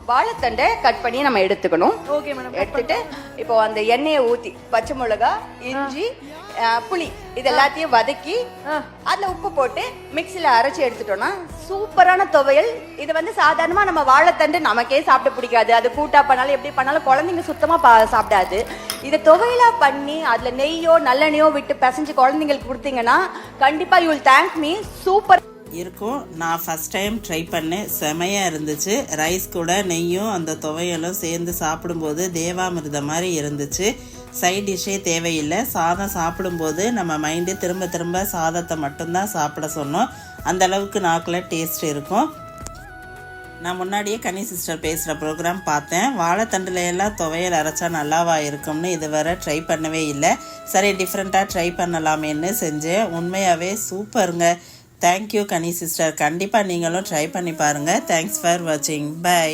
வாழைத்தண்டை cut பண்ணி நம்ம எடுத்துக்கணும். Okay madam. எடுத்துட்டு இப்போ அந்த எண்ணெயை ஊற்றி பச்சை மிளகா, இஞ்சி, புளி இது எல்லாத்தையும் வதக்கி அதில் உப்பு போட்டு மிக்சியில் அரைச்சி எடுத்துட்டோம்னா சூப்பரான துவையல். இது வந்து சாதாரணமாக நம்ம வாழைத்தண்டு நமக்கே சாப்பிட பிடிக்காது. அது கூட்டா பண்ணாலும் எப்படி பண்ணாலும் குழந்தைங்க சுத்தமாக சாப்பிடாது. இதை துவையலாக பண்ணி அதில் நெய்யோ நல்லெண்ணெயோ விட்டு பிசைஞ்சு குழந்தைங்களுக்கு கொடுத்தீங்கன்னா கண்டிப்பாக you will thank me. Super இருக்கும். நான் ஃபஸ்ட் டைம் ட்ரை பண்ணேன், செமையாக இருந்துச்சு. ரைஸ் கூட நெய்யும் அந்த துவையலும் சேர்ந்து சாப்பிடும்போது தேவாமிர்த மாதிரி இருந்துச்சு. சைட் டிஷ்ஷே தேவையில்லை. சாதம் சாப்பிடும்போது நம்ம மைண்டு திரும்ப திரும்ப சாதத்தை மட்டும்தான் சாப்பிட சொன்னோம். அந்த அளவுக்கு நாக்கில் டேஸ்ட் இருக்கும். நான் முன்னாடியே கனி சிஸ்டர் பேசுகிற ப்ரோக்ராம் பார்த்தேன். வாழைத்தண்டில் எல்லாம் துவையல் அரைச்சா நல்லாவா இருக்கும்னு இதுவரை ட்ரை பண்ணவே இல்லை. சரி, டிஃப்ரெண்ட்டாக ட்ரை பண்ணலாமேன்னு செஞ்சேன். உண்மையாகவே சூப்பருங்க. தேங்க்யூ கனி சிஸ்டர். கண்டிப்பாக நீங்களும் ட்ரை பண்ணி பாருங்கள். தேங்க்ஸ் ஃபார் வாட்சிங். பை.